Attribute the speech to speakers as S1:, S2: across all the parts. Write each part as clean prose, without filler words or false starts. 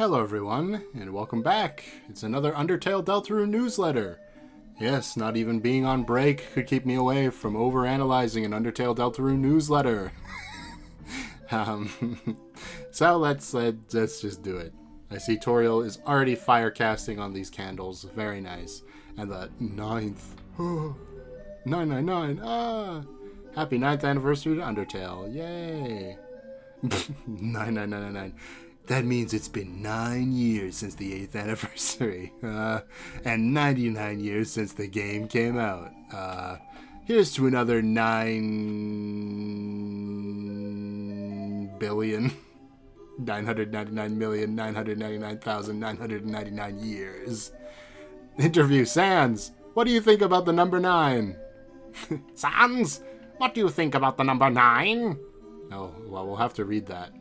S1: Hello everyone, and welcome back. It's another Undertale Deltarune newsletter. Yes, not even being on break could keep me away from overanalyzing an Undertale Deltarune newsletter. So let's just do it. I see Toriel is already fire casting on these candles. Very nice. And the 9th. 999. Happy 9th anniversary to Undertale. Yay. 99999. That means it's been 9 years since the 8th anniversary. And 99 years since the game came out. Here's to another 9,999,999,999 years. Interview Sans. What do you think about the number 9?
S2: Sans, what do you think about the number 9?
S1: Oh, well, we'll have to read that.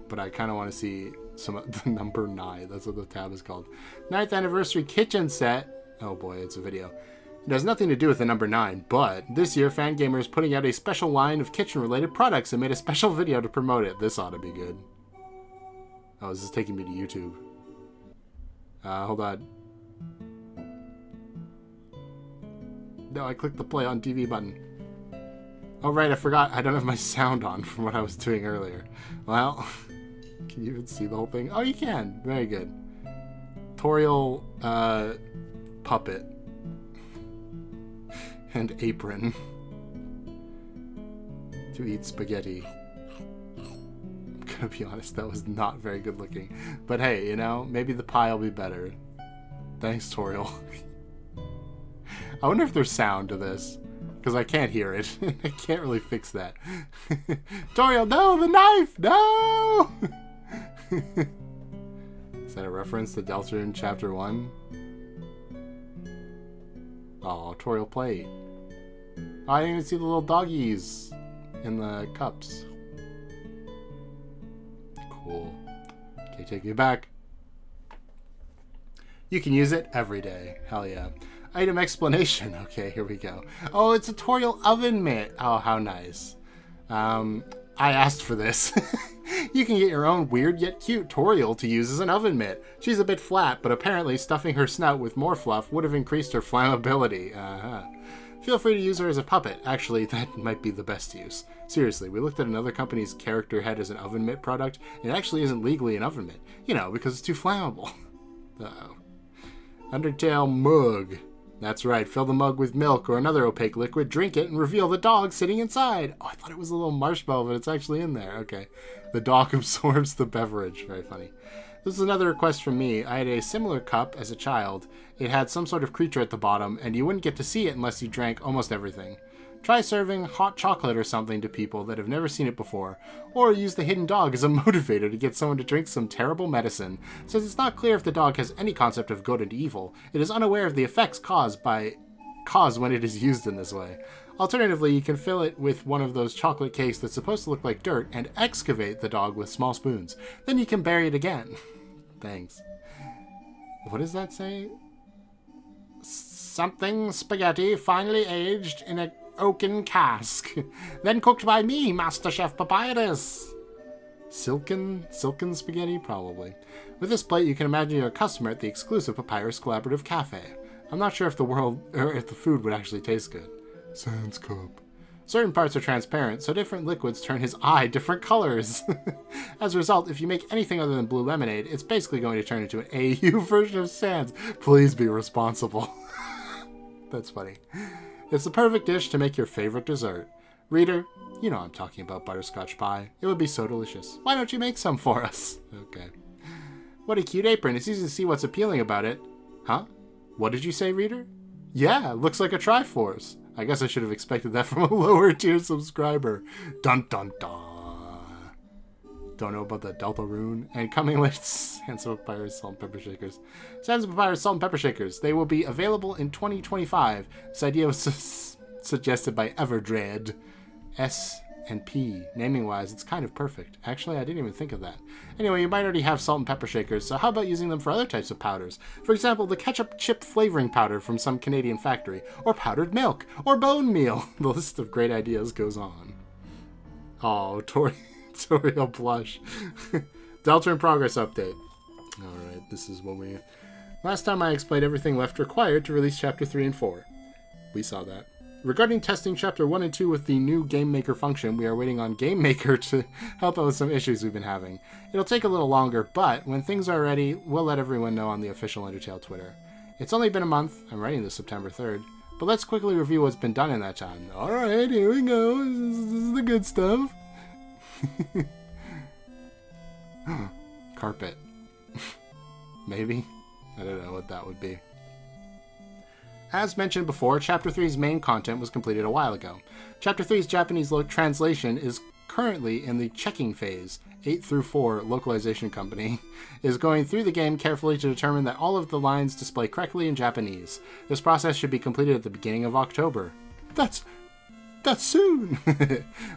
S1: But I kind of want to see some the number 9. That's what the tab is called. 9th anniversary kitchen set. Oh boy, it's a video. It has nothing to do with the number 9, but this year Fangamer is putting out a special line of kitchen-related products and made a special video to promote it. This ought to be good. Oh, this is taking me to YouTube. Hold on. No, I clicked the play on TV button. Oh, right, I forgot. I don't have my sound on from what I was doing earlier. Well, can you even see the whole thing? Oh, you can. Very good. Toriel, puppet. And apron. To eat spaghetti. I'm gonna be honest, that was not very good looking. But hey, you know, maybe the pie will be better. Thanks, Toriel. I wonder if there's sound to this. Because I can't hear it. I can't really fix that. Toriel, no! The knife! No! Is that a reference to Deltarune Chapter 1? Oh, Toriel plate. Oh, I didn't even see the little doggies in the cups. Cool. Okay, take me back. You can use it every day. Hell yeah. Item explanation. Okay, here we go. Oh, it's a Toriel oven mitt. Oh, how nice. I asked for this. You can get your own weird yet cute Toriel to use as an oven mitt. She's a bit flat, but apparently stuffing her snout with more fluff would have increased her flammability. Feel free to use her as a puppet. Actually, that might be the best use. Seriously, we looked at another company's character head as an oven mitt product. It actually isn't legally an oven mitt. You know, because it's too flammable. Uh-oh. Undertale mug. That's right, fill the mug with milk or another opaque liquid, drink it, and reveal the dog sitting inside. Oh, I thought it was a little marshmallow, but it's actually in there. Okay. The dog absorbs the beverage. Very funny. This is another request from me. I had a similar cup as a child. It had some sort of creature at the bottom, and you wouldn't get to see it unless you drank almost everything. Try serving hot chocolate or something to people that have never seen it before, or use the hidden dog as a motivator to get someone to drink some terrible medicine. Since it's not clear if the dog has any concept of good and evil, it is unaware of the effects caused when it is used in this way. Alternatively, you can fill it with one of those chocolate cakes that's supposed to look like dirt and excavate the dog with small spoons. Then you can bury it again. Thanks. What does that say? Something spaghetti finely aged in a oaken cask, then cooked by me, Master Chef Papyrus. Silken spaghetti, probably. With this plate, you can imagine you're a customer at the exclusive Papyrus Collaborative Cafe. I'm not sure if the food would actually taste good. Sans cup. Certain parts are transparent, so different liquids turn his eye different colors. As a result, if you make anything other than blue lemonade, it's basically going to turn into an AU version of Sans. Please be responsible. That's funny. It's the perfect dish to make your favorite dessert. Reader, you know I'm talking about butterscotch pie. It would be so delicious. Why don't you make some for us? Okay. What a cute apron. It's easy to see what's appealing about it. Huh? What did you say, reader? Yeah, looks like a Triforce. I guess I should have expected that from a lower tier subscriber. Dun dun dun. Don't know about the Deltarune. And coming later, Sans of Papyrus Salt and Pepper Shakers. Sans of Papyrus Salt and Pepper Shakers. They will be available in 2025. This idea was suggested by Everdread. S and P. Naming-wise, it's kind of perfect. Actually, I didn't even think of that. Anyway, you might already have salt and pepper shakers, so how about using them for other types of powders? For example, the ketchup chip flavoring powder from some Canadian factory, or powdered milk, or bone meal. The list of great ideas goes on. Oh, Toriel blush. Deltarune progress update. Alright, this is what we... Last time I explained everything left required to release Chapter 3 and 4. We saw that. Regarding testing Chapter 1 and 2 with the new Game Maker function, we are waiting on Game Maker to help out with some issues we've been having. It'll take a little longer, but when things are ready, we'll let everyone know on the official Undertale Twitter. It's only been a month. I'm writing this September 3rd. But let's quickly review what's been done in that time. Alright, here we go. This is the good stuff. Carpet. Maybe? I don't know what that would be. As mentioned before, Chapter 3's main content was completed a while ago. Chapter 3's Japanese translation is currently in the checking phase. 8 through 4 localization company is going through the game carefully to determine that all of the lines display correctly in Japanese. This process should be completed at the beginning of October. That's soon!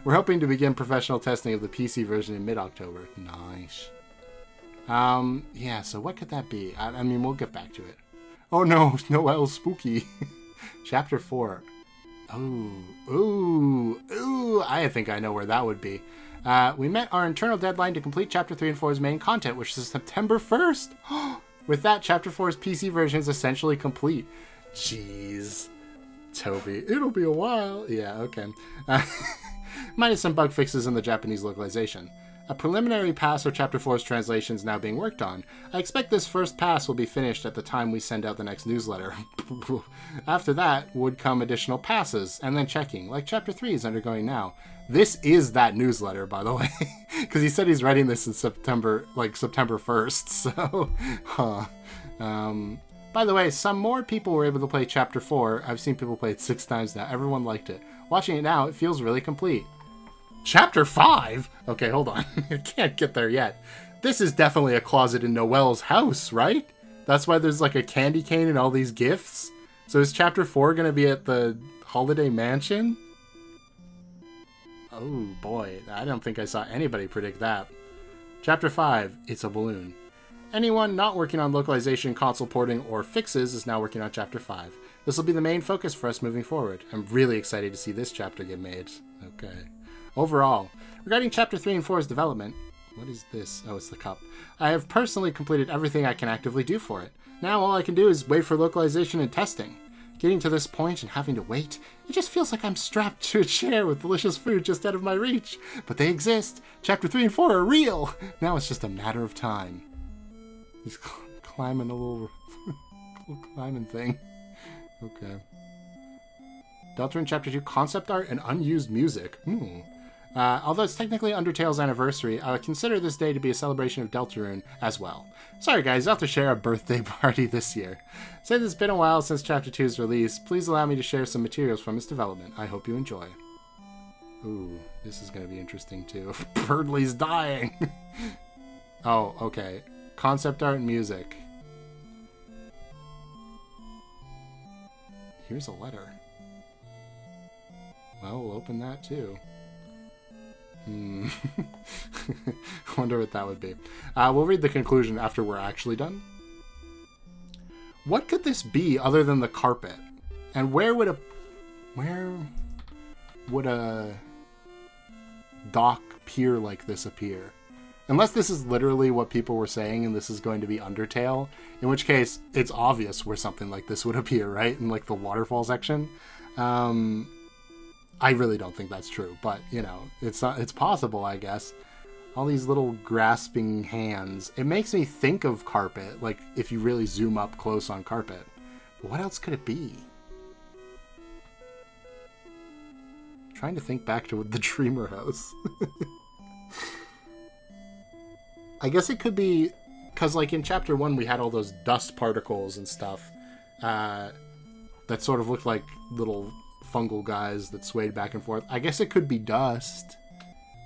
S1: We're hoping to begin professional testing of the PC version in mid-October. Nice. Yeah, so what could that be? I mean, we'll get back to it. Oh no, Noel's spooky. Chapter 4. Ooh, I think I know where that would be. We met our internal deadline to complete Chapter 3 and 4's main content, which is September 1st. With that, Chapter 4's PC version is essentially complete. Jeez. Toby, it'll be a while. Yeah, okay. Minus some bug fixes in the Japanese localization. A preliminary pass of Chapter 4's translation is now being worked on. I expect this first pass will be finished at the time we send out the next newsletter. After that would come additional passes, and then checking, like Chapter 3 is undergoing now. This is that newsletter, by the way, because he said he's writing this in September 1st, so, by the way, some more people were able to play Chapter 4. I've seen people play it 6 times now. Everyone liked it. Watching it now, it feels really complete. Chapter 5? Okay, hold on. I can't get there yet. This is definitely a closet in Noelle's house, right? That's why there's like a candy cane and all these gifts? So is Chapter 4 going to be at the Holiday Mansion? Oh boy, I don't think I saw anybody predict that. Chapter 5, it's a balloon. Anyone not working on localization, console porting, or fixes is now working on Chapter 5. This will be the main focus for us moving forward. I'm really excited to see this chapter get made. Okay. Overall, regarding Chapter 3 and 4's development... What is this? Oh, it's the cup. I have personally completed everything I can actively do for it. Now all I can do is wait for localization and testing. Getting to this point and having to wait, it just feels like I'm strapped to a chair with delicious food just out of my reach. But they exist. Chapter 3 and 4 are real. Now it's just a matter of time. He's climbing a little climbing thing. Okay. Deltarune Chapter 2 concept art and unused music. Although it's technically Undertale's anniversary, I would consider this day to be a celebration of Deltarune as well. Sorry guys, I'll have to share a birthday party this year. Since it's been a while since Chapter 2's release, please allow me to share some materials from its development. I hope you enjoy. Ooh, this is going to be interesting too. Birdley's dying! Oh, okay. Concept art and music. Here's a letter. Well, we'll open that too. Wonder what that would be. We'll read the conclusion after we're actually done. What could this be other than the carpet? And where would a dock pier like this appear? Unless this is literally what people were saying and this is going to be Undertale, in which case it's obvious where something like this would appear, right? In like the waterfall section. I really don't think that's true, but, you know, it's possible, I guess. All these little grasping hands. It makes me think of carpet, like, if you really zoom up close on carpet. But what else could it be? I'm trying to think back to the Dreamer house. I guess it could be... Because, like, in Chapter 1, we had all those dust particles and stuff that sort of looked like little... fungal guys that swayed back and forth. I guess it could be dust.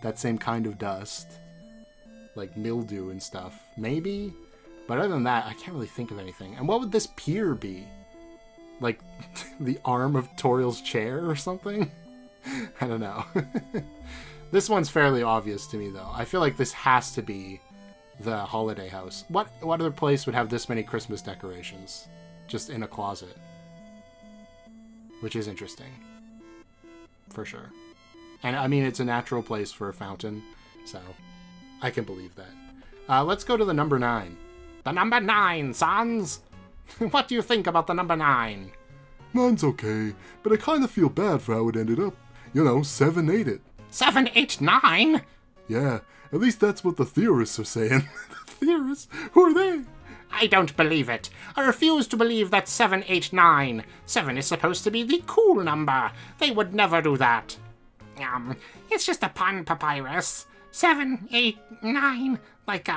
S1: That same kind of dust. Like mildew and stuff. Maybe? But other than that, I can't really think of anything. And what would this pier be? Like the arm of Toriel's chair or something? I don't know. This one's fairly obvious to me though. I feel like this has to be the holiday house. What other place would have this many Christmas decorations? Just in a closet. Which is interesting. For sure. And I mean, it's a natural place for a fountain, so I can believe that. Let's go to the number 9.
S2: The number 9, sons. What do you think about the number 9?
S3: Mine's okay, but I kind of feel bad for how it ended up. You know, 7 ate it.
S2: 7, 8, 9?
S3: Yeah, at least that's what the theorists are saying. The theorists? Who are they?
S2: I don't believe it. I refuse to believe that 7, 8, 9. 7 is supposed to be the cool number. They would never do that. It's just a pun, Papyrus. 7, 8, 9, like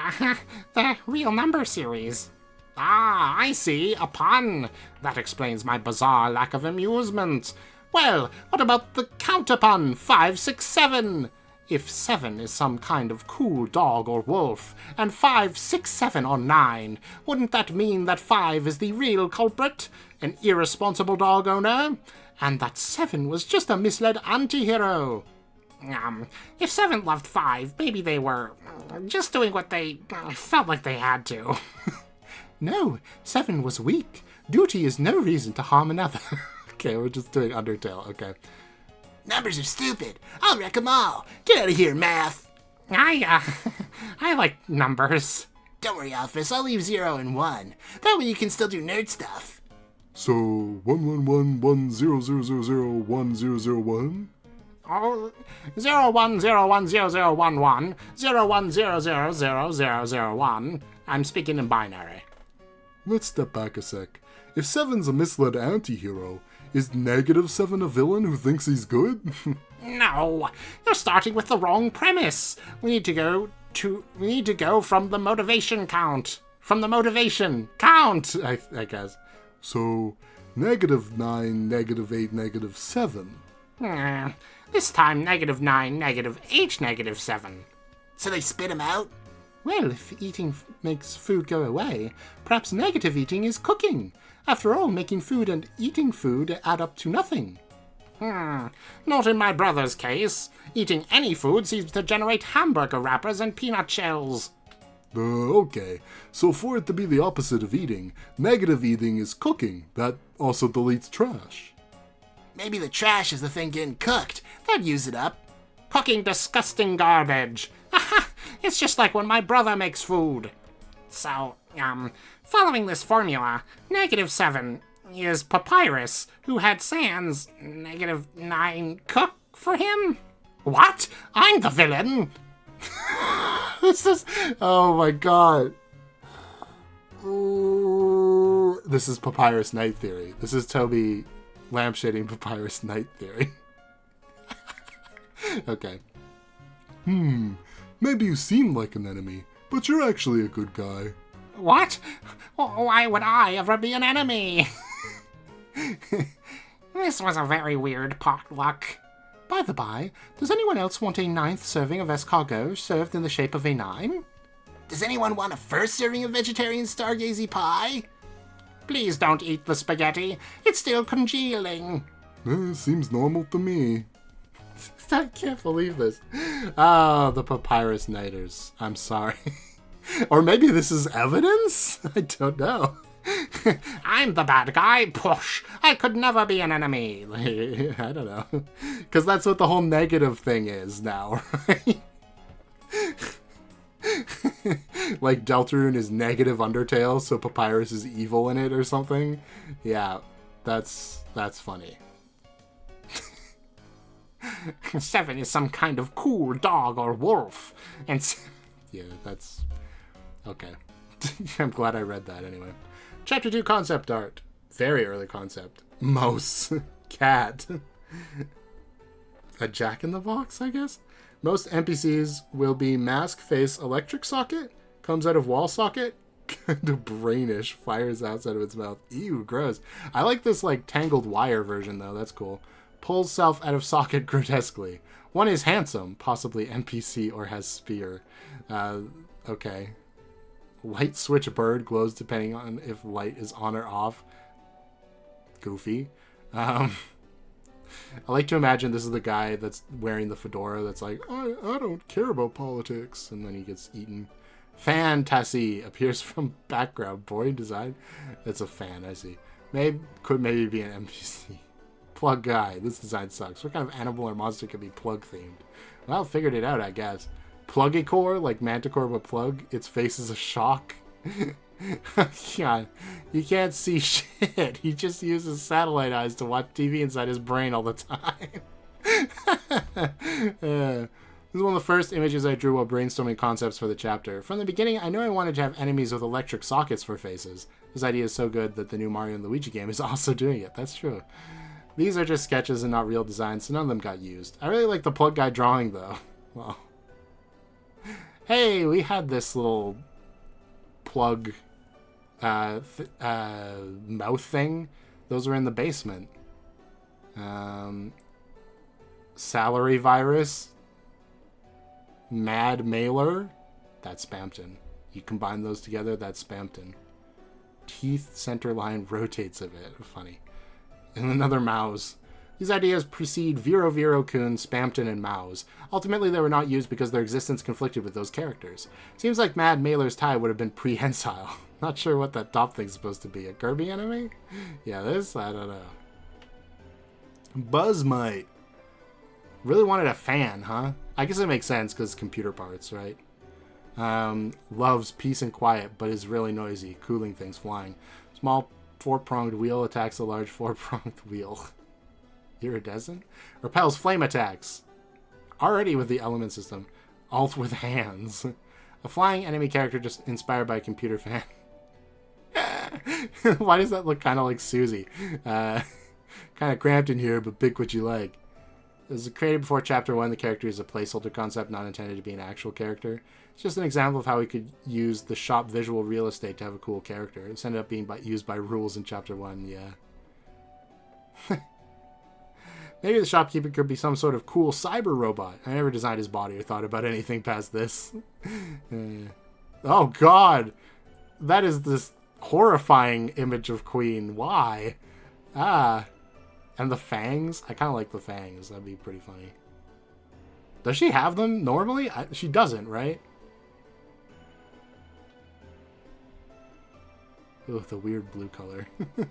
S2: the real number series. Ah, I see, a pun. That explains my bizarre lack of amusement. Well, what about the counterpun, 5, 6, 7? If 7 is some kind of cool dog or wolf, and 5, 6, 7 are 9, wouldn't that mean that 5 is the real culprit, an irresponsible dog owner, and that 7 was just a misled anti-hero? If 7 loved 5, maybe they were just doing what they felt like they had to.
S1: No, 7 was weak. Duty is no reason to harm another. Okay, we're just doing Undertale, okay.
S4: Numbers are stupid. I'll wreck 'em all. Get out of here, math.
S2: I like numbers.
S4: Don't worry, Alphys. I'll leave 0 and 1. That way you can still do nerd stuff.
S3: So, 11110001001?
S2: Oh, 01010011, 01000001. I'm speaking in binary.
S3: Let's step back a sec. If 7's a misled anti-hero, is -7 a villain who thinks he's good?
S2: No, you're starting with the wrong premise. We need to go from the motivation count. From the motivation count, I guess.
S3: So, -9, -8, -7.
S2: This time, -9, -8, -7.
S4: So they spit him out?
S1: Well, if eating makes food go away, perhaps negative eating is cooking. After all, making food and eating food add up to nothing.
S2: Not in my brother's case. Eating any food seems to generate hamburger wrappers and peanut shells.
S3: Okay, so for it to be the opposite of eating, negative eating is cooking. That also deletes trash.
S4: Maybe the trash is the thing getting cooked. That'd use it up.
S2: Cooking disgusting garbage. It's just like when my brother makes food. So, following this formula, -7 is Papyrus, who had Sans, -9, cook for him? What? I'm the villain?
S1: This is... Oh my god. Ooh, this is Papyrus Night Theory. This is Toby lampshading Papyrus Night Theory. Okay.
S3: Maybe you seem like an enemy, but you're actually a good guy.
S2: What? Why would I ever be an enemy? This was a very weird potluck.
S1: By the by, does anyone else want a 9th serving of escargot served in the shape of a 9?
S4: Does anyone want a first serving of vegetarian stargazy pie?
S2: Please don't eat the spaghetti. It's still congealing.
S3: Seems normal to me.
S1: I can't believe this. Oh, the Papyrus Nighters. I'm sorry. Or maybe this is evidence? I don't know.
S2: I'm the bad guy. Push. I could never be an enemy.
S1: I don't know. Because that's what the whole negative thing is now, right? Like Deltarune is negative Undertale, so Papyrus is evil in it or something. Yeah, that's funny.
S2: 7 is some kind of cool dog or wolf. And
S1: yeah, that's... Okay. I'm glad I read that anyway. Chapter 2 concept art. Very early concept. Mouse. Cat. A jack-in-the-box, I guess? Most NPCs will be mask, face, electric socket, comes out of wall socket, kind of brainish, fires outside of its mouth. Ew, gross. I like this, like, tangled wire version, though. That's cool. Pulls self out of socket grotesquely. One is handsome, possibly NPC or has spear. Okay. Light switch bird glows depending on if light is on or off. Goofy. I like to imagine this is the guy that's wearing the fedora that's like, I don't care about politics. And then he gets eaten. Fantasy appears from background. Boy design. It's a fan, I see. Could maybe be an NPC. Plug guy. This design sucks. What kind of animal or monster could be plug themed? Well, figured it out, I guess. Plugicore, like Manticore but plug. Its face is a shock. Yeah, you can't see shit. He just uses satellite eyes to watch TV inside his brain all the time. This is one of the first images I drew while brainstorming concepts for the chapter. From the beginning, I knew I wanted to have enemies with electric sockets for faces. This idea is so good that the new Mario & Luigi game is also doing it. That's true. These are just sketches and not real designs, so none of them got used. I really like the plug guy drawing, though. Well, hey, we had this little plug mouth thing. Those were in the basement. Salary virus. Mad mailer. That's Spampton. You combine those together, that's Spampton. Teeth center line rotates a bit. Funny. And another mouse. These ideas precede Vero Kun, Spampton, and Mouse. Ultimately, they were not used because their existence conflicted with those characters. Seems like Mad Mailer's tie would have been prehensile. Not sure what that top thing's supposed to be. A Kirby enemy? Yeah, this? I don't know. Buzzmite. Really wanted a fan, huh? I guess it makes sense because computer parts, right? Loves peace and quiet, but is really noisy. Cooling things flying. Small four-pronged wheel attacks a large four-pronged wheel. Iridescent? Repels flame attacks. Already with the element system. Alt with hands. A flying enemy character just inspired by a computer fan. Why does that look kind of like Susie? Kind of cramped in here, but pick what you like. It was created before Chapter 1. The character is a placeholder concept, not intended to be an actual character. It's just an example of how we could use the shop visual real estate to have a cool character. It's ended up being used by rules in Chapter 1, yeah. Maybe the shopkeeper could be some sort of cool cyber robot. I never designed his body or thought about anything past this. Oh, God. That is this horrifying image of Queen. Why? Ah. And the fangs? I kind of like the fangs. That'd be pretty funny. Does she have them normally? She doesn't, right? Ugh, the weird blue color. It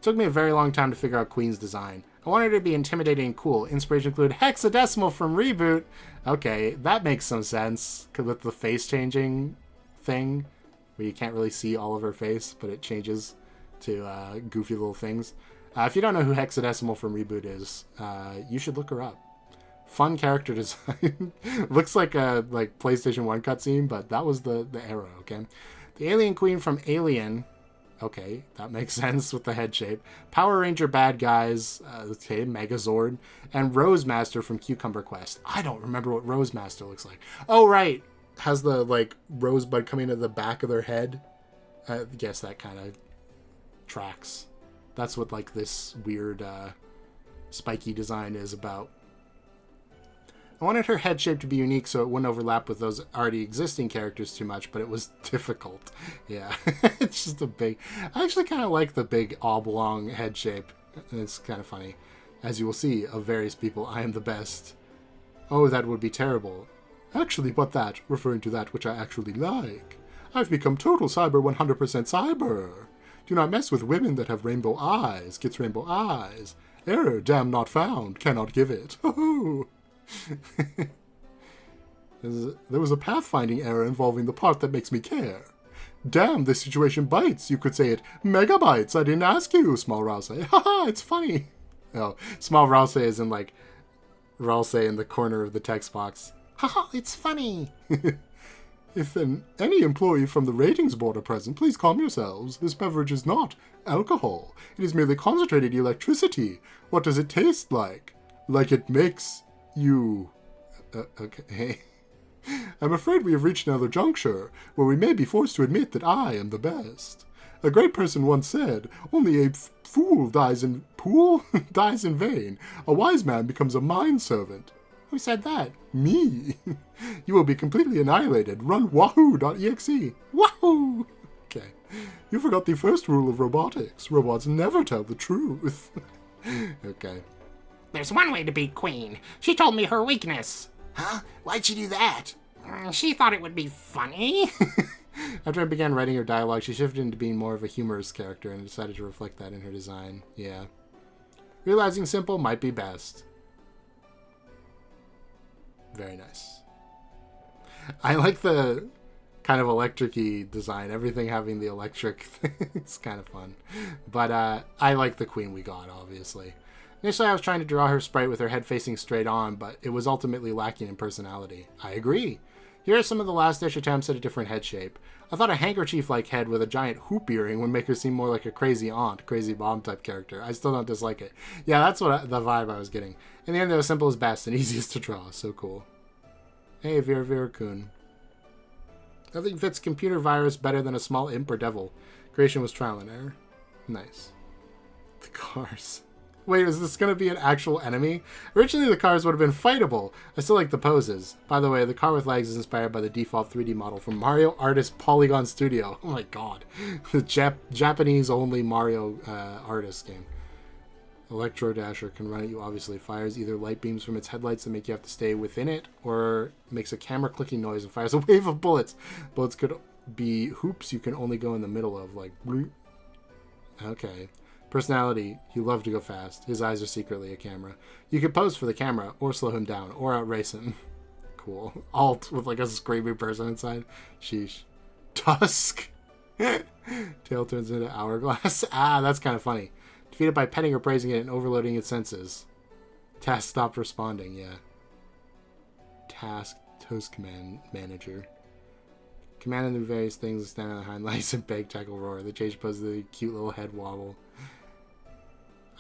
S1: took me a very long time to figure out Queen's design. I wanted her to be intimidating and cool. Inspiration include hexadecimal from Reboot. Okay, that makes some sense. With the face changing thing, where you can't really see all of her face, but it changes to goofy little things. If you don't know who hexadecimal from Reboot is, you should look her up. Fun character design. Looks like a PlayStation 1 cutscene, but that was the arrow, okay? The alien queen from Alien. Okay, that makes sense with the head shape. Power Ranger bad guys, okay, Megazord, and Rose Master from Cucumber Quest. I don't remember what Rose Master looks like. Oh, right. Has the, rosebud coming to the back of their head. I guess that kind of tracks. That's what, this weird, spiky design is about. I wanted her head shape to be unique so it wouldn't overlap with those already existing characters too much, but it was difficult. Yeah, it's just a big... I actually kind of like the big oblong head shape. It's kind of funny. As you will see, of various people, I am the best. Oh, that would be terrible. Actually, but that, referring to that which I actually like. I've become total cyber 100% cyber. Do not mess with women that have rainbow eyes. Gets rainbow eyes. Error, damn not found. Cannot give it. Oh. There was a pathfinding error involving the part that makes me care. Damn, this situation bites. You could say it megabytes. I didn't ask you, Small Rouse. Haha, it's funny. Oh, Small Rouse is in Rouse in the corner of the text box. Haha, it's funny. If any employee from the ratings board are present, please calm yourselves. This beverage is not alcohol. It is merely concentrated electricity. What does it taste like? Like it makes you... okay. I'm afraid we have reached another juncture where we may be forced to admit that I am the best. A great person once said, only a fool dies in vain. A wise man becomes a mind servant. Who said that? Me. You will be completely annihilated. Run wahoo.exe. Wahoo! Okay. You forgot the first rule of robotics. Robots never tell the truth. Okay.
S2: There's one way to beat Queen. She told me her weakness.
S4: Huh? Why'd she do that?
S2: She thought it would be funny.
S1: After I began writing her dialogue, she shifted into being more of a humorous character and decided to reflect that in her design. Yeah. Realizing simple might be best. Very nice. I like the kind of electric-y design. Everything having the electric thing is kind of fun. But I like the queen we got, obviously. Initially, I was trying to draw her sprite with her head facing straight on, but it was ultimately lacking in personality. I agree. Here are some of the last-ditch attempts at a different head shape. I thought a handkerchief-like head with a giant hoop earring would make her seem more like a crazy aunt, crazy mom type character. I still don't dislike it. Yeah, that's the vibe I was getting. In the end, it was simple as best and easiest to draw. So cool. Hey, Vera-Kun. Nothing fits computer virus better than a small imp or devil. Creation was trial and error. Nice. The cars. Wait, is this going to be an actual enemy? Originally, the cars would have been fightable. I still like the poses. By the way, the car with legs is inspired by the default 3D model from Mario Artist Polygon Studio. Oh my god. The Japanese-only Mario Artist game. Electro Dasher can run at you, obviously. Fires either light beams from its headlights that make you have to stay within it, or makes a camera clicking noise and fires a wave of bullets. Bullets could be hoops you can only go in the middle of, like... Okay. Personality, he loved to go fast. His eyes are secretly a camera. You could pose for the camera, or slow him down, or outrace him. Cool. Alt with like a screaming person inside. Sheesh. Tusk! Tail turns into hourglass. Ah, that's kind of funny. Defeated by petting or praising it and overloading its senses. Task stopped responding, yeah. Task Toast Command Manager. Commanding the various things, stand on the hind legs and beg, tackle, roar. The change pose the cute little head wobble.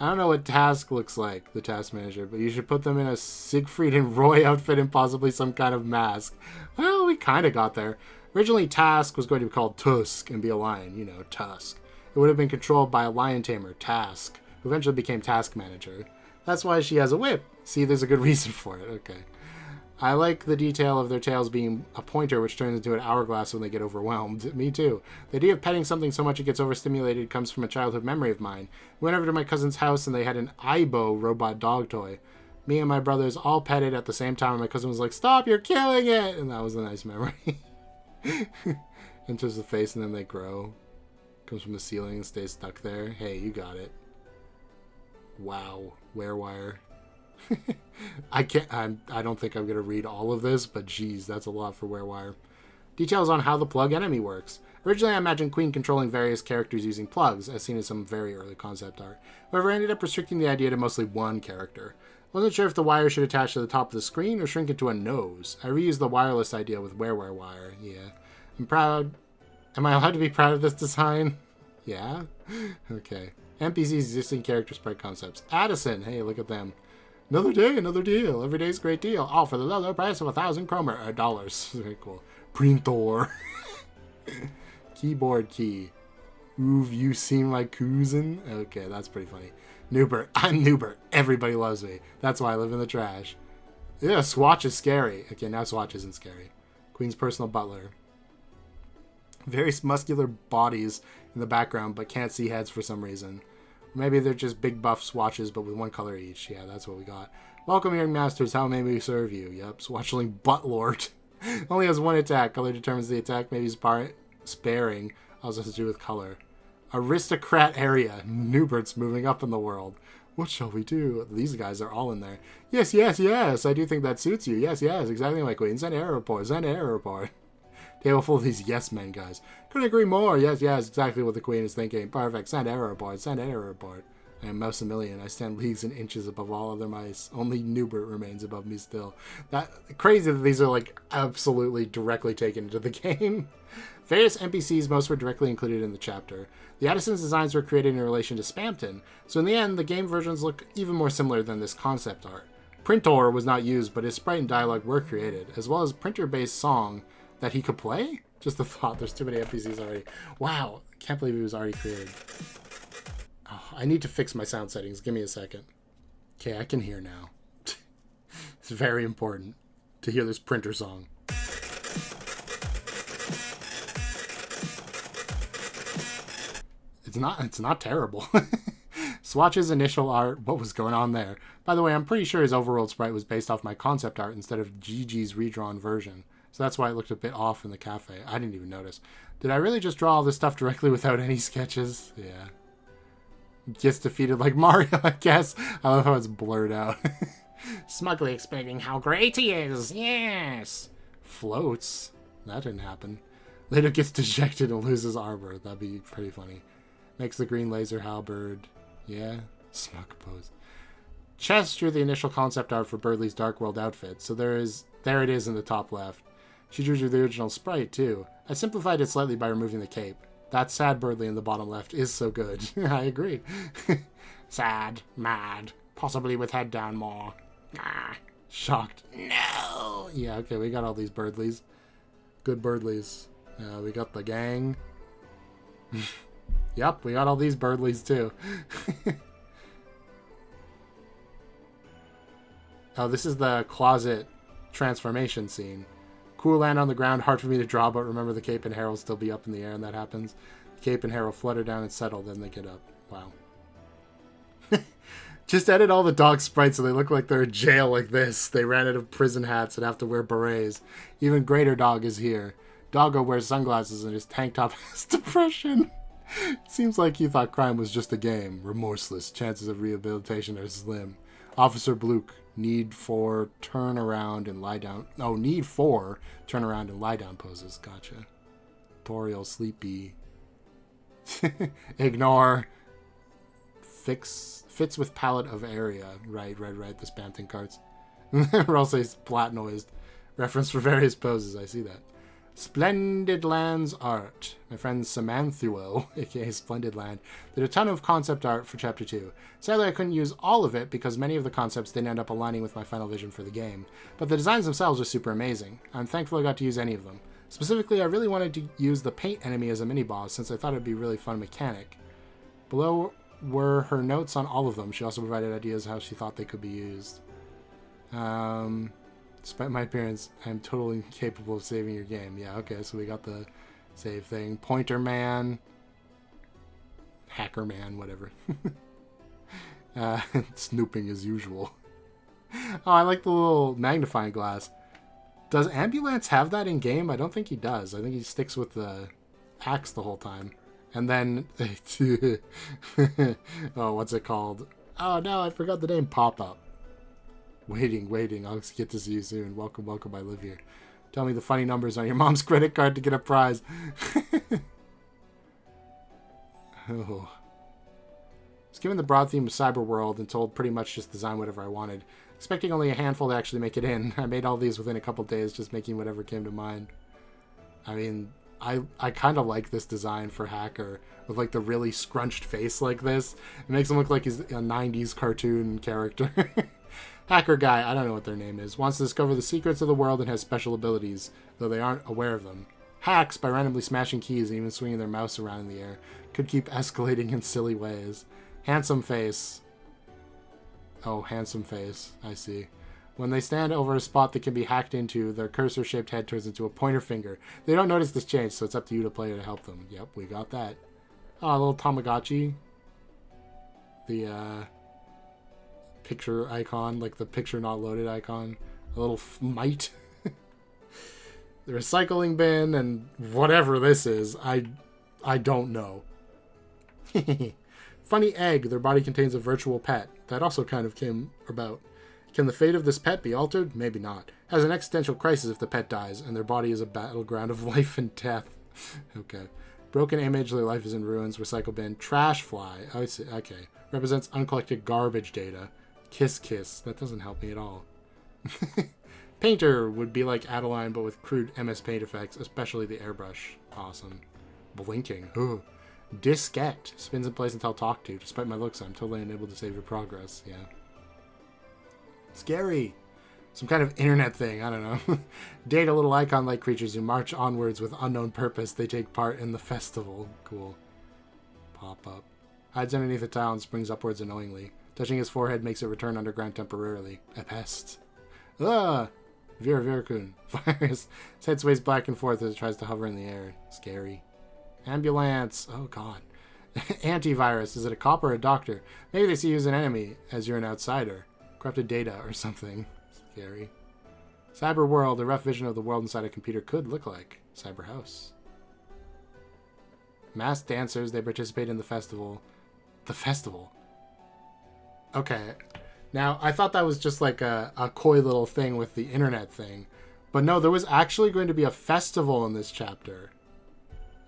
S1: I don't know what Task looks like, the task manager, but you should put them in a Siegfried and Roy outfit and possibly some kind of mask. Well, we kind of got there. Originally, Task was going to be called Tusk and be a lion, you know, Tusk. It would have been controlled by a lion tamer, Task, who eventually became Task Manager. That's why she has a whip. See, there's a good reason for it. Okay. I like the detail of their tails being a pointer, which turns into an hourglass when they get overwhelmed. Me too. The idea of petting something so much it gets overstimulated comes from a childhood memory of mine. We went over to my cousin's house and they had an Aibo robot dog toy. Me and my brothers all petted at the same time, and my cousin was like, "Stop, you're killing it!" And that was a nice memory. Enters the face and then they grow. Comes from the ceiling and stays stuck there. Hey, you got it. Wow. Werewire. I don't think I'm going to read all of this, but geez, that's a lot for Werewire. Details on how the plug enemy works. Originally, I imagined Queen controlling various characters using plugs, as seen in some very early concept art. However, I ended up restricting the idea to mostly one character. Wasn't sure if the wire should attach to the top of the screen or shrink into a nose. I reused the wireless idea with Werewire wire. Yeah. I'm proud. Am I allowed to be proud of this design? Yeah? Okay. NPCs, existing character sprite concepts. Addison! Hey, look at them. Another day, another deal. Every day's a great deal. All for the low price of 1,000 kromer, dollars. Very cool. Printor. Keyboard key. Ooh, you seem like Cousin? Okay, that's pretty funny. Newbert. I'm Newbert. Everybody loves me. That's why I live in the trash. Yeah, Swatch is scary. Okay, now Swatch isn't scary. Queen's personal butler. Various muscular bodies in the background, but can't see heads for some reason. Maybe they're just big buff swatches, but with one color each. Yeah, that's what we got. Welcome, young masters. How may we serve you? Yep, Swatchling Buttlord. Only has one attack. Color determines the attack. Maybe sparing. Also has to do with color. Aristocrat area. Newbert's moving up in the world. What shall we do? These guys are all in there. Yes, yes, yes. I do think that suits you. Yes, yes. Exactly, my queen. Send error report. Send error report. Table full of these yes men guys. Couldn't agree more. Yes, yes, exactly what the queen is thinking. Perfect. Send error report. Send error report. I am Mousamillion. I stand leagues and inches above all other mice. Only Newbert remains above me still. That crazy that these are like absolutely directly taken into the game. Various NPCs, most were directly included in the chapter. The Addison's designs were created in relation to Spamton, so in the end, the game versions look even more similar than this concept art. Printor was not used, but his sprite and dialogue were created, as well as printer-based song that he could play? Just the thought, there's too many NPCs already. Wow, I can't believe he was already created. Oh, I need to fix my sound settings. Give me a second. Okay, I can hear now. It's very important to hear this printer song. It's not terrible. Swatch's initial art, what was going on there? By the way, I'm pretty sure his overworld sprite was based off my concept art instead of Gigi's redrawn version. So that's why it looked a bit off in the cafe. I didn't even notice. Did I really just draw all this stuff directly without any sketches? Yeah. Gets defeated like Mario, I guess. I love how it's blurred out.
S2: Smugly explaining how great he is. Yes.
S1: Floats? That didn't happen. Later gets dejected and loses armor. That'd be pretty funny. Makes the green laser halberd. Yeah. Smug pose. Chess drew the initial concept art for Birdley's Dark World outfit, so there it is in the top left. She drew the original sprite, too. I simplified it slightly by removing the cape. That sad Birdley in the bottom left is so good. I agree.
S2: Sad, mad, possibly with head down more. Ah.
S1: Shocked. No! Yeah, okay, we got all these Birdleys. Good Birdleys. We got the gang. Yep, we got all these Birdleys, too. Oh, this is the closet transformation scene. Cool land on the ground, hard for me to draw, but remember the cape and hair will still be up in the air and that happens. The cape and hair will flutter down and settle, then they get up. Wow. Just edit all the dog sprites so they look like they're in jail like this. They ran out of prison hats and have to wear berets. Even greater dog is here. Doggo wears sunglasses and his tank top has depression. It seems like he thought crime was just a game. Remorseless. Chances of rehabilitation are slim. Officer Bluke. Need for turn around and lie down. Oh, need for turn around and lie down poses. Gotcha. Tutorial sleepy. Ignore. Fits with palette of area. Right. The spam thing cards. Roll says platinoized. Reference for various poses. I see that. Splendid Land's art. My friend Samanthuo, aka Splendid Land, did a ton of concept art for Chapter 2. Sadly, I couldn't use all of it because many of the concepts didn't end up aligning with my final vision for the game. But the designs themselves are super amazing. I'm thankful I got to use any of them. Specifically, I really wanted to use the paint enemy as a mini-boss since I thought it would be a really fun mechanic. Below were her notes on all of them. She also provided ideas how she thought they could be used. Despite my appearance, I'm totally incapable of saving your game. Yeah, okay, so we got the save thing. Pointer Man. Hacker Man, whatever. Snooping as usual. Oh, I like the little magnifying glass. Does Ambulance have that in game? I don't think he does. I think he sticks with the axe the whole time. And then... oh, what's it called? Oh, no, I forgot the name. Pop-up. Waiting. I'll get to see you soon. Welcome, I live here. Tell me the funny numbers on your mom's credit card to get a prize. Oh. I was given the broad theme of Cyber World and told pretty much just design whatever I wanted. Expecting only a handful to actually make it in. I made all these within a couple days, just making whatever came to mind. I mean, I kind of like this design for Hacker, with like the really scrunched face like this. It makes him look like he's a 90s cartoon character. Hacker guy, I don't know what their name is, wants to discover the secrets of the world and has special abilities, though they aren't aware of them. Hacks, by randomly smashing keys and even swinging their mouse around in the air, could keep escalating in silly ways. Handsome face. Oh, handsome face. I see. When they stand over a spot that can be hacked into, their cursor-shaped head turns into a pointer finger. They don't notice this change, so it's up to you to play to help them. Yep, we got that. Oh, a little Tamagotchi. The, picture icon, like the picture not loaded icon. A little mitt. The recycling bin and whatever this is. I don't know. Funny egg. Their body contains a virtual pet. That also kind of came about. Can the fate of this pet be altered? Maybe not. Has an existential crisis if the pet dies, and their body is a battleground of life and death. Okay. Broken image, their life is in ruins. Recycle bin. Trash fly. Oh, I see. Okay. Represents uncollected garbage data. Kiss. That doesn't help me at all. Painter would be like Adeline, but with crude MS Paint effects, especially the airbrush. Awesome. Blinking. Ooh. Diskette. Spins in place until talked to. Despite my looks, I'm totally unable to save your progress. Yeah. Scary. Some kind of internet thing. I don't know. Date a little icon-like creatures who march onwards with unknown purpose. They take part in the festival. Cool. Pop up. Hides underneath a tile and springs upwards annoyingly. Touching his forehead makes it return underground temporarily. A pest. Ah! Virakun. Virus. Its head sways back and forth as it tries to hover in the air. Scary. Ambulance. Oh, God. Antivirus. Is it a cop or a doctor? Maybe they see you as an enemy, as you're an outsider. Corrupted data or something. Scary. Cyber world. A rough vision of the world inside a computer could look like. Cyber house. Masked dancers. They participate in the festival. The festival. Okay. Now, I thought that was just like a coy little thing with the internet thing. But no, there was actually going to be a festival in this chapter.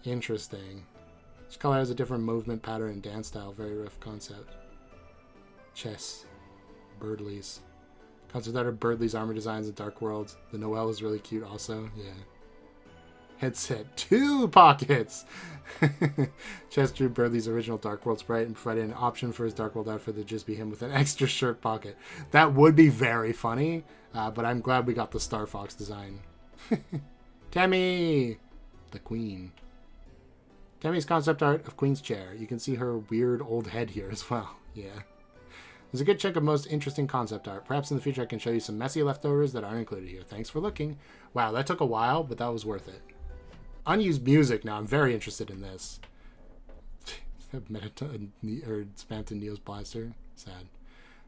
S1: Interesting. Each color has a different movement pattern and dance style. Very rough concept. Chess. Birdlies. Concept art of Birdley's armor designs in Dark Worlds. The Noel is really cute also. Yeah. Headset. 2 pockets! Chess drew Birdley's original Dark World sprite and provided an option for his Dark World outfit to just be him with an extra shirt pocket. That would be very funny, but I'm glad we got the Star Fox design. Tammy! The Queen. Tammy's concept art of Queen's chair. You can see her weird old head here as well. Yeah. There's a good chunk of most interesting concept art. Perhaps in the future I can show you some messy leftovers that aren't included here. Thanks for looking. Wow, that took a while, but that was worth it. Unused music now. I'm very interested in this. Spammed in Neo's Blaster. Sad.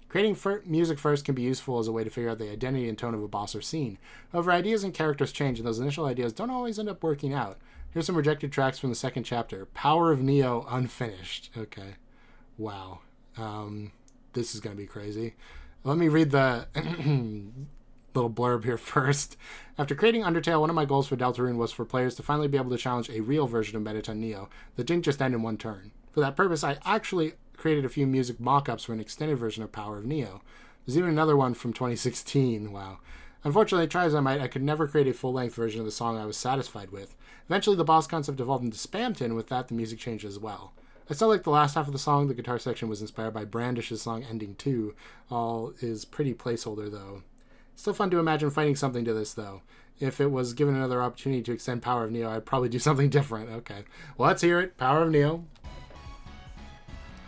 S1: Creating music first can be useful as a way to figure out the identity and tone of a boss or scene. However, ideas and characters change, and those initial ideas don't always end up working out. Here's some rejected tracks from the second chapter. Power of Neo unfinished. Okay. Wow. This is going to be crazy. Let me read the little blurb here first. After creating Undertale, one of my goals for Deltarune was for players to finally be able to challenge a real version of Mettaton Neo that didn't just end in one turn. For that purpose, I actually created a few music mock-ups for an extended version of Power of Neo. There's even another one from 2016. Wow. Unfortunately, try as I might, I could never create a full-length version of the song I was satisfied with. Eventually, the boss concept evolved into Spamton, and with that, the music changed as well. I still like the last half of the song. The guitar section was inspired by Brandish's song Ending 2. All is pretty placeholder, though. Still fun to imagine fighting something to this, though. If it was given another opportunity to extend Power of Neo, I'd probably do something different. Okay. Well, let's hear it. Power of Neo.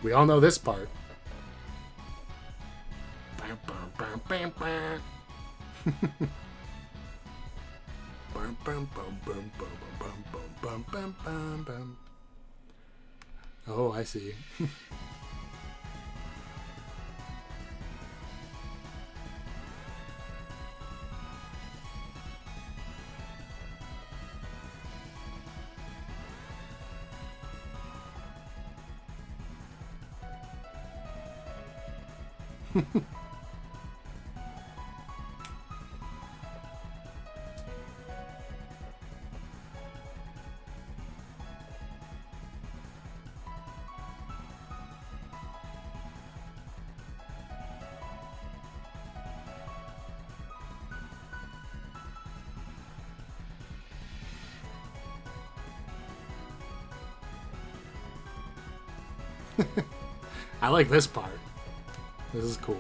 S1: We all know this part. Oh, I see. I like this part. This is cool.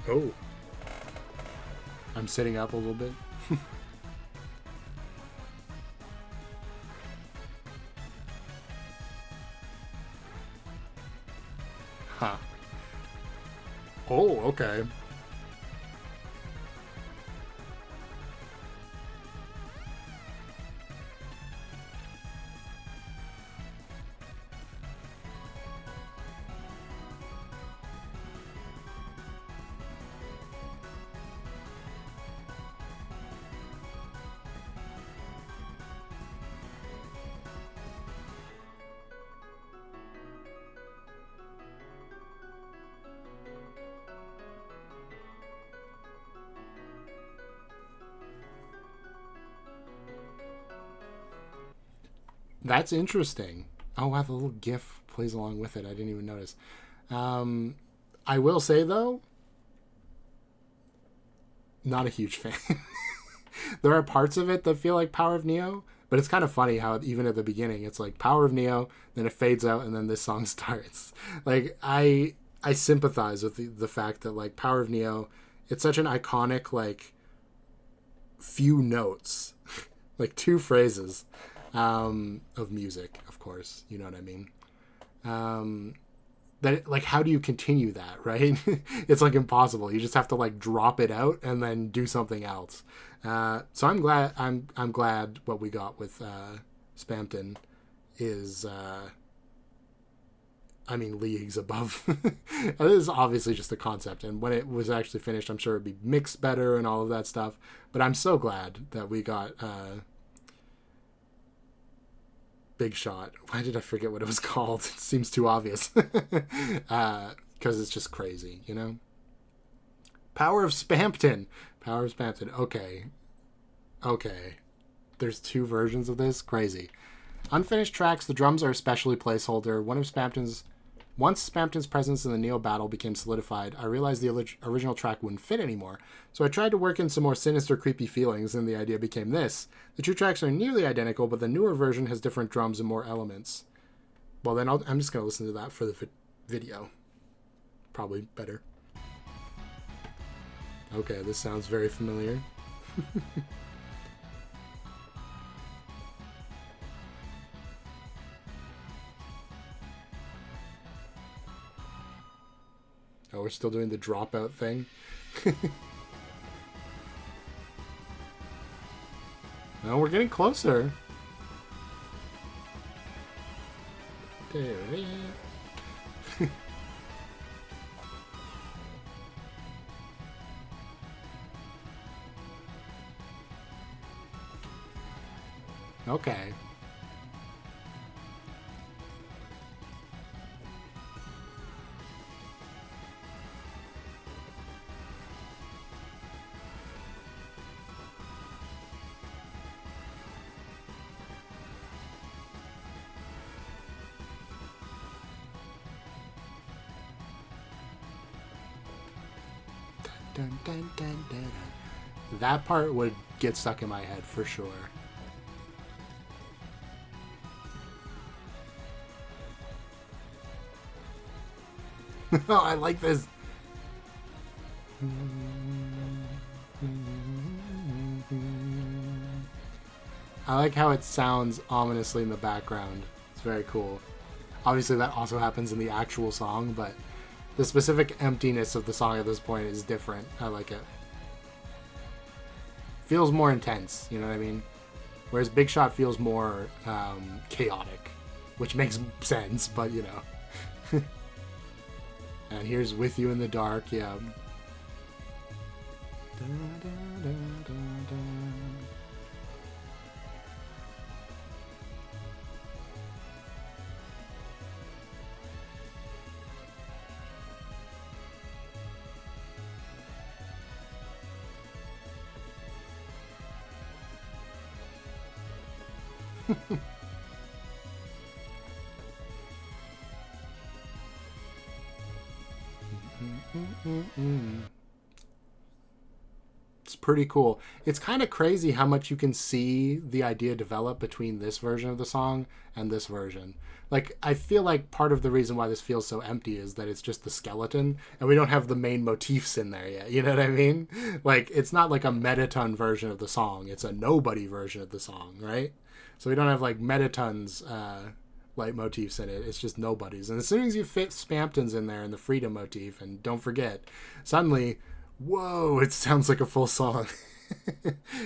S1: Oh. I'm sitting up a little bit. Huh. Oh, okay. That's interesting. Oh, wow, the little GIF plays along with it. I didn't even notice. I will say, though, not a huge fan. There are parts of it that feel like Power of Neo, but it's kind of funny how even at the beginning, it's like Power of Neo, then it fades out, and then this song starts. Like, I sympathize with the fact that, like, Power of Neo, it's such an iconic, like, few notes, like 2 phrases of music, of course, you know what I mean? That, like, how do you continue that, right? It's like impossible. You just have to like drop it out and then do something else. So I'm glad what we got with Spampton is leagues above. This is obviously just a concept, and when it was actually finished, I'm sure it'd be mixed better and all of that stuff. But I'm so glad that we got Big Shot. Why did I forget what it was called? It seems too obvious. Because it's just crazy, you know? Power of Spampton. Power of Spampton. Okay. There's 2 versions of this? Crazy. Unfinished tracks, the drums are especially placeholder. Once Spampton's presence in the Neo battle became solidified, I realized the original track wouldn't fit anymore. So I tried to work in some more sinister, creepy feelings, and the idea became this. The 2 tracks are nearly identical, but the newer version has different drums and more elements. Well, then I'm just going to listen to that for the video. Probably better. Okay, this sounds very familiar. Oh, we're still doing the dropout thing. No, we're getting closer. There it is. Okay. Dun, dun, dun, dun, dun. That part would get stuck in my head for sure. Oh, I like this. I like how it sounds ominously in the background. It's very cool. Obviously, that also happens in the actual song, but the specific emptiness of the song at this point is different. I like it. Feels more intense, you know what I mean? Whereas Big Shot feels more chaotic, which makes sense, but you know. And here's With You in the Dark, yeah. It's pretty cool. It's kind of crazy how much you can see the idea develop between this version of the song and this version. Like, I feel like part of the reason why this feels so empty is that it's just the skeleton and we don't have the main motifs in there yet. You know what I mean? Like, it's not like a Mettaton version of the song. It's a nobody version of the song, right? So we don't have like Mettaton's leitmotifs in it. It's just nobody's. And as soon as you fit Spampton's in there and the freedom motif, and don't forget, suddenly, whoa, it sounds like a full song.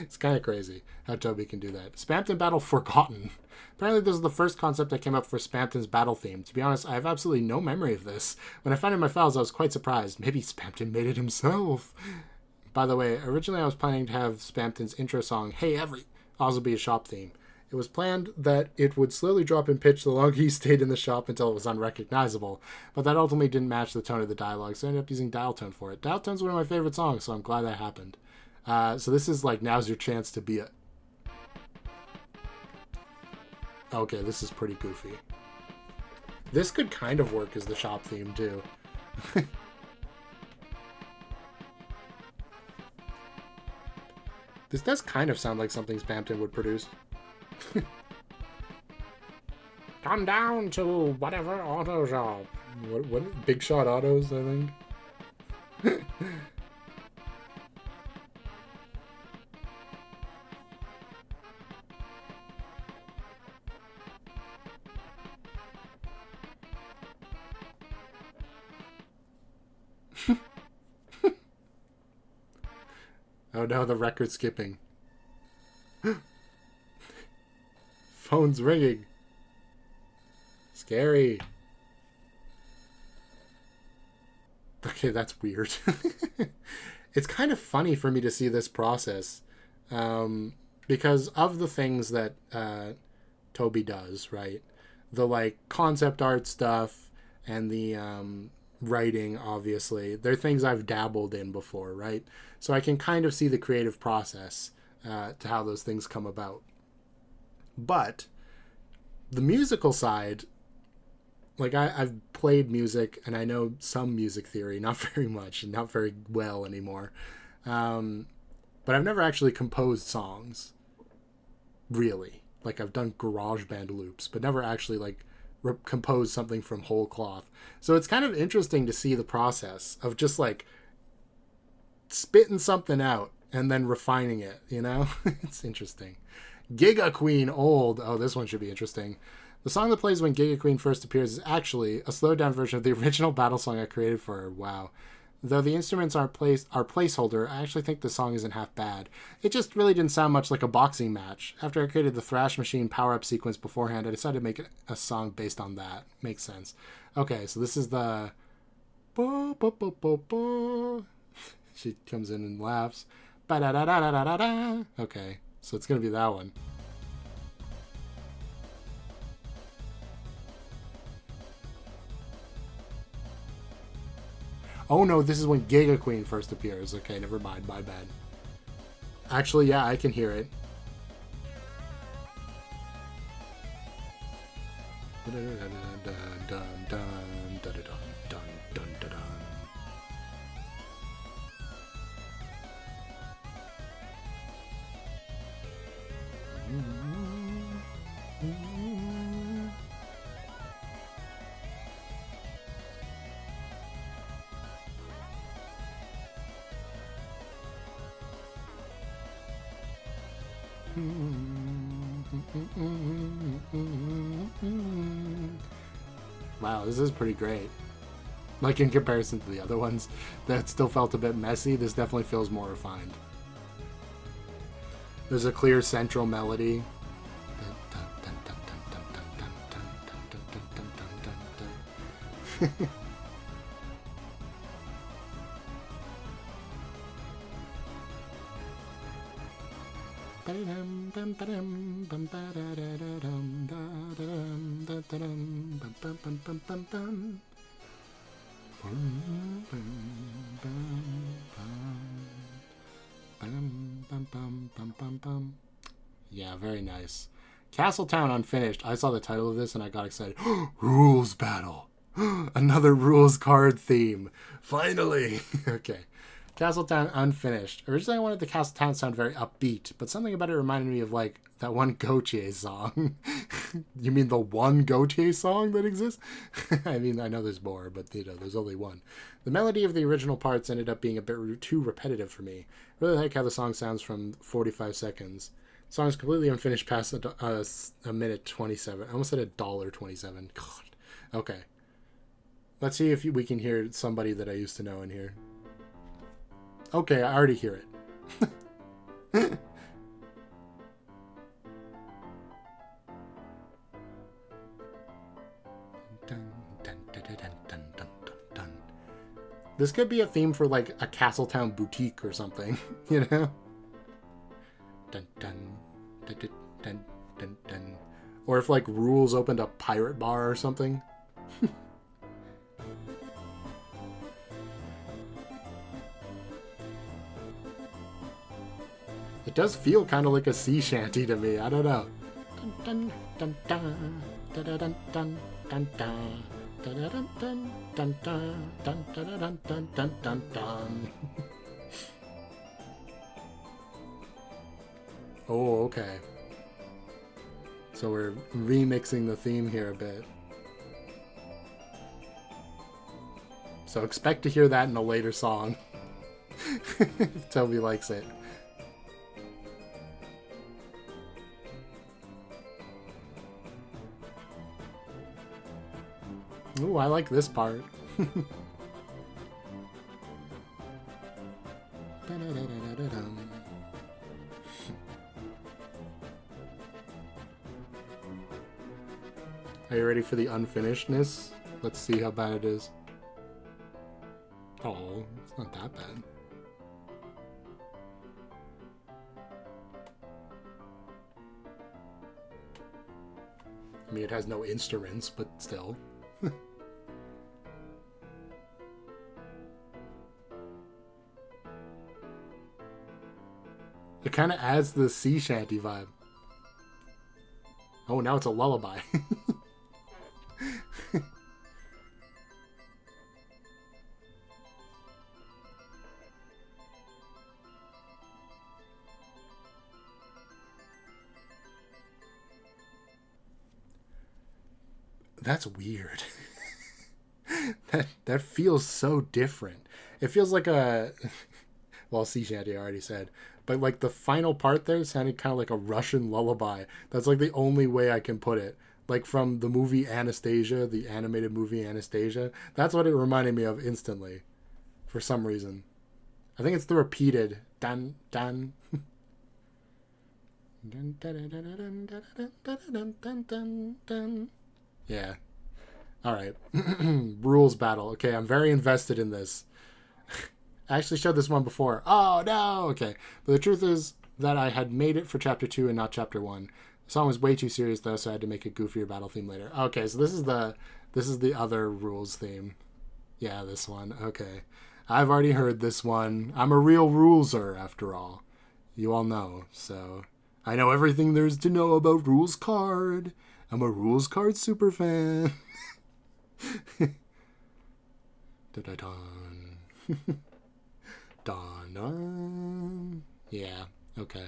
S1: It's kind of crazy how Toby can do that. Spampton Battle Forgotten. Apparently this is the first concept that came up for Spampton's battle theme. To be honest, I have absolutely no memory of this. When I found it in my files, I was quite surprised. Maybe Spampton made it himself. By the way, originally I was planning to have Spampton's intro song, Hey Every, also be a shop theme. It was planned that it would slowly drop in pitch the longer he stayed in the shop until it was unrecognizable, but that ultimately didn't match the tone of the dialogue, so I ended up using Dial Tone for it. Dial Tone's one of my favorite songs, so I'm glad that happened. So this is like, now's your chance to be a... Okay, this is pretty goofy. This could kind of work as the shop theme, too. This does kind of sound like something Spampton would produce.
S2: Come down to whatever auto shop.
S1: What? Big Shot Autos, I think. Oh no, the record skipping. Phone's ringing. Scary. Okay, that's weird. It's kind of funny for me to see this process. Because of the things that Toby does, right? The like concept art stuff and the writing, obviously, they're things I've dabbled in before, right? So I can kind of see the creative process to how those things come about. But the musical side, like I've played music and I know some music theory, not very much, not very well anymore. But I've never actually composed songs, really. Like I've done GarageBand loops, but never actually like composed something from whole cloth. So it's kind of interesting to see the process of just like spitting something out and then refining it, you know? It's interesting. Giga Queen Old. Oh, this one should be interesting. The song that plays when Giga Queen first appears is actually a slowed down version of the original battle song I created for her. Wow. Though the instruments are placeholder, I actually think the song isn't half bad. It just really didn't sound much like a boxing match. After I created the Thrash Machine power-up sequence beforehand, I decided to make it a song based on that. Makes sense. Okay, so this is the... She comes in and laughs. Ba-da-da-da-da-da-da. Okay, so it's going to be that one. Oh no, this is when Giga Queen first appears. Okay, never mind, my bad. Actually, yeah, I can hear it. Wow, this is pretty great. Like in comparison to the other ones that still felt a bit messy, this definitely feels more refined. There's a clear central melody. Yeah, very nice. Castletown Unfinished. I saw the title of this and I got excited. Rules battle. Another rules card theme. Finally. Okay. Castletown Unfinished. Originally I wanted the Castletown to sound very upbeat, but something about it reminded me of like that one Gautier song. You mean the one Gautier song that exists? I mean, I know there's more, but you know, there's only one. The melody of the original parts ended up being a bit too repetitive for me. I really like how the song sounds from 45 seconds. The song is completely unfinished past a minute 27. I almost said $1.27. God. Okay. Let's see if we can hear somebody that I used to know in here. Okay, I already hear it. This could be a theme for like a Castletown boutique or something, you know? Dun, dun, dun, dun, dun, dun, dun. Or if like Rules opened a pirate bar or something. It does feel kind of like a sea shanty to me. I don't know. Dun, dun, dun, dun, dun, dun, dun, dun, dun. Dun, dun, dun, dun, dun, dun, dun, dun, dun, dun, dun. Oh, okay. So we're remixing the theme here a bit. So expect to hear that in a later song. If Toby likes it. Ooh, I like this part. Are you ready for the unfinishedness? Let's see how bad it is. Oh, it's not that bad. I mean, it has no instruments, but still. It kind of adds the sea shanty vibe. Oh, now it's a lullaby. That's weird. that feels so different. It feels like a well, sea shanty I already said, but like the final part there sounded kind of like a Russian lullaby. That's like the only way I can put it. Like from the movie Anastasia, the animated movie Anastasia. That's what it reminded me of instantly, for some reason. I think it's the repeated dun dun. Yeah. Alright. Rules battle. Okay, I'm very invested in this. I actually showed this one before. Oh, no! Okay. But the truth is that I had made it for Chapter 2 and not Chapter 1. The song was way too serious, though, so I had to make a goofier battle theme later. Okay, so this is the other rules theme. Yeah, this one. Okay. I've already heard this one. I'm a real ruleser, after all. You all know, so... I know everything there's to know about Rules Card. I'm a Rules Card super fan. Da-da-dun. Dun-dun. Yeah, okay.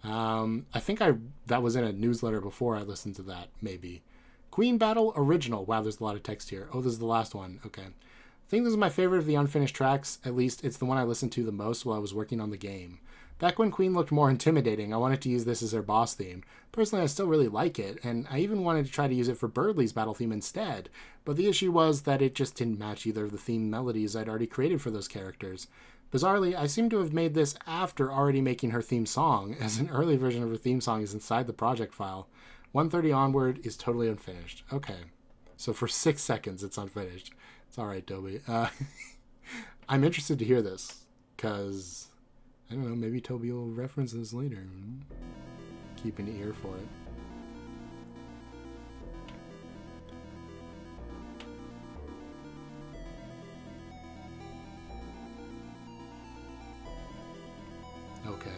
S1: I think that was in a newsletter before I listened to that, maybe. Queen Battle Original. Wow, there's a lot of text here. Oh, this is the last one. Okay. I think this is my favorite of the unfinished tracks. At least it's the one I listened to the most while I was working on the game. Back when Queen looked more intimidating, I wanted to use this as their boss theme. Personally, I still really like it, and I even wanted to try to use it for Birdley's battle theme instead, but the issue was that it just didn't match either of the theme melodies I'd already created for those characters. Bizarrely, I seem to have made this after already making her theme song, as an early version of her theme song is inside the project file. 130 onward is totally unfinished. Okay, so for 6 seconds it's unfinished. It's alright, Toby. I'm interested to hear this, because... I don't know, maybe Toby will reference this later. Keep an ear for it. Okay.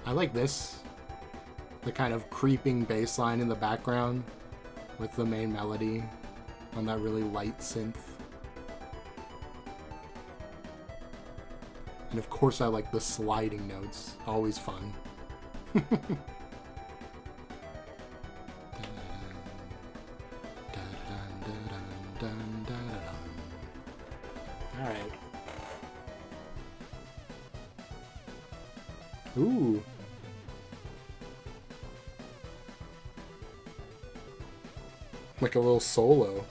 S1: I like this. The kind of creeping bass line in the background with the main melody on that really light synth. And of course I like the sliding notes. Always fun. Alright. Ooh. Like a little solo.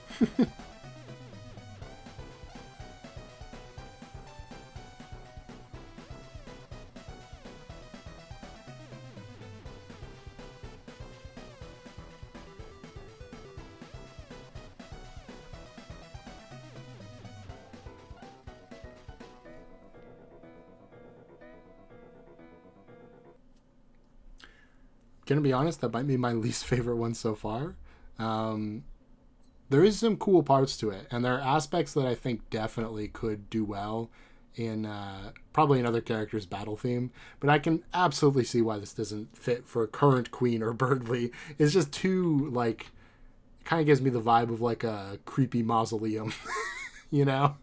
S1: Gonna be honest, that might be my least favorite one so far. There is some cool parts to it, and there are aspects that I think definitely could do well in probably another character's battle theme, but I can absolutely see why this doesn't fit for current Queen or Birdley. It's just too, like, kind of gives me the vibe of like a creepy mausoleum, you know,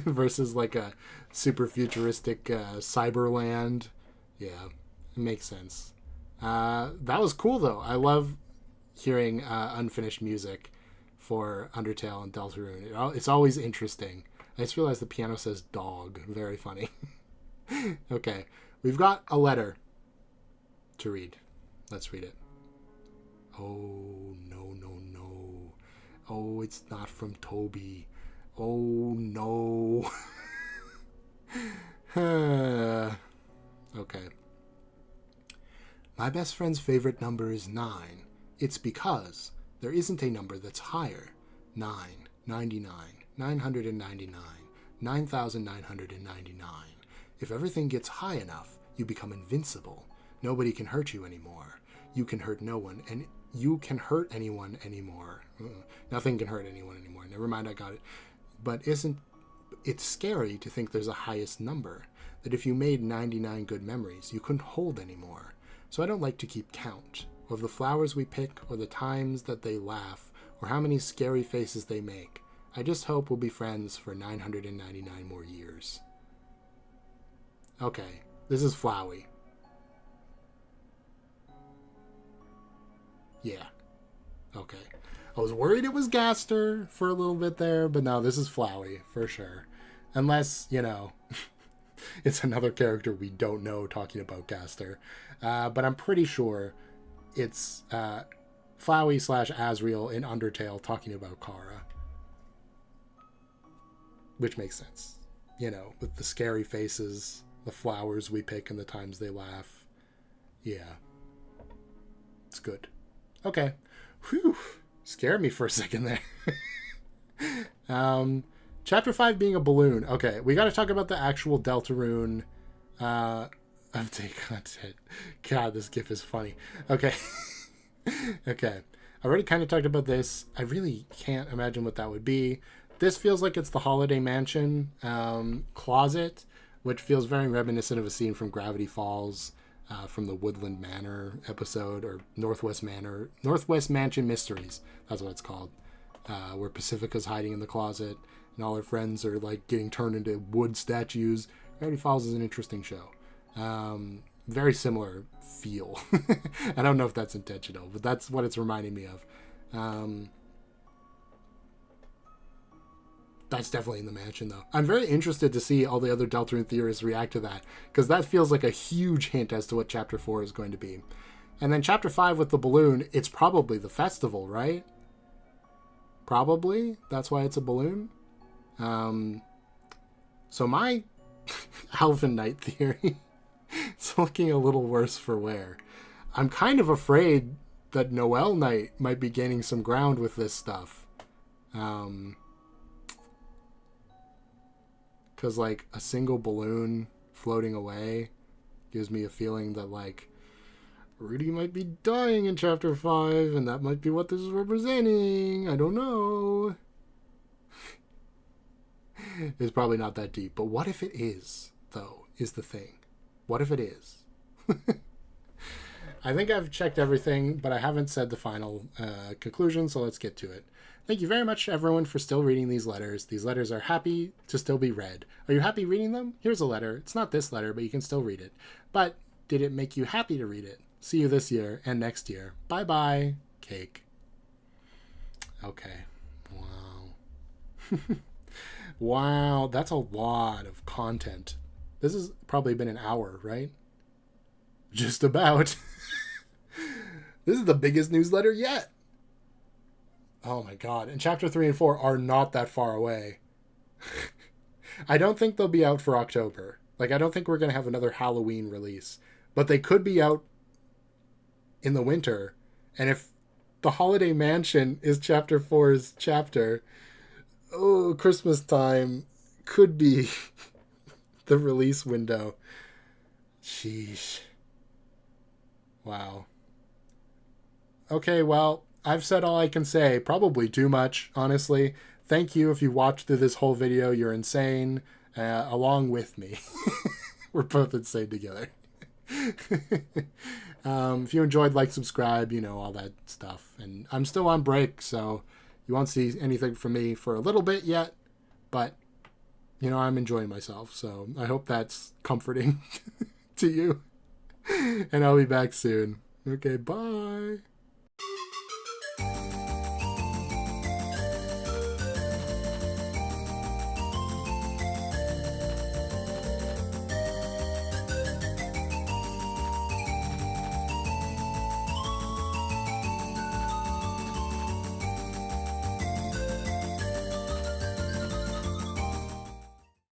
S1: versus like a super futuristic cyberland. Yeah, it makes sense. That was cool though. I love hearing unfinished music for Undertale and Deltarune. It's always interesting. I just realized the piano says dog. Very funny. Okay, we've got a letter to read. Let's read it. Oh, no, no, no. Oh, it's not from Toby. Oh, no. Okay. My best friend's favorite number is 9. It's because there isn't a number that's higher. 9, 99, 999, 9,999. If everything gets high enough, you become invincible. Nobody can hurt you anymore. You can hurt no one, and you can hurt anyone anymore. Nothing can hurt anyone anymore. Never mind, I got it. But it's scary to think there's a highest number, that if you made 99 good memories, you couldn't hold anymore. So I don't like to keep count of the flowers we pick, or the times that they laugh, or how many scary faces they make. I just hope we'll be friends for 999 more years. Okay, this is Flowey. Yeah. Okay. I was worried it was Gaster for a little bit there, but no, this is Flowey, for sure. Unless, it's another character we don't know talking about Gaster. But I'm pretty sure it's Flowey / Asriel in Undertale talking about Kara. Which makes sense. With the scary faces, the flowers we pick, and the times they laugh. Yeah. It's good. Okay. Whew. Scared me for a second there. Chapter 5 being a balloon. Okay, we got to talk about the actual Deltarune update content. God, this GIF is funny. Okay. Okay. I already kind of talked about this. I really can't imagine what that would be. This feels like it's the Holiday Mansion closet, which feels very reminiscent of a scene from Gravity Falls, from the Woodland Manor episode, or Northwest Mansion Mysteries. That's what it's called. Where Pacifica's hiding in the closet, and all her friends are like getting turned into wood statues. Gravity Falls is an interesting show. Very similar feel. I don't know if that's intentional, but that's what it's reminding me of. That's definitely in the mansion, though. I'm very interested to see all the other Deltarune theorists react to that, because that feels like a huge hint as to what Chapter 4 is going to be. And then Chapter 5 with the balloon, it's probably the festival, right? Probably. That's why it's a balloon. So my Elven Knight theory is looking a little worse for wear. I'm kind of afraid that Noel Knight might be gaining some ground with this stuff. Because, like, a single balloon floating away gives me a feeling that, like, Rudy might be dying in Chapter 5, and that might be what this is representing. I don't know. It's probably not that deep. But what if it is, though, is the thing. What if it is? I think I've checked everything, but I haven't said the final conclusion, so let's get to it. Thank you very much, everyone, for still reading these letters. These letters are happy to still be read. Are you happy reading them? Here's a letter. It's not this letter, but you can still read it. But did it make you happy to read it? See you this year and next year. Bye-bye, cake. Okay. Wow. Wow, that's a lot of content. This has probably been an hour, right? Just about. This is the biggest newsletter yet. Oh my god. And Chapter 3 and 4 are not that far away. I don't think they'll be out for October. Like, I don't think we're going to have another Halloween release. But they could be out in the winter. And if the Holiday Mansion is Chapter 4's chapter, oh, Christmas time could be the release window. Sheesh. Wow. Okay, well, I've said all I can say. Probably too much, honestly. Thank you if you watched through this whole video. You're insane, along with me. We're both insane together. If you enjoyed, like, subscribe, all that stuff. And I'm still on break, so you won't see anything from me for a little bit yet. But, I'm enjoying myself, so I hope that's comforting to you. And I'll be back soon. Okay, bye.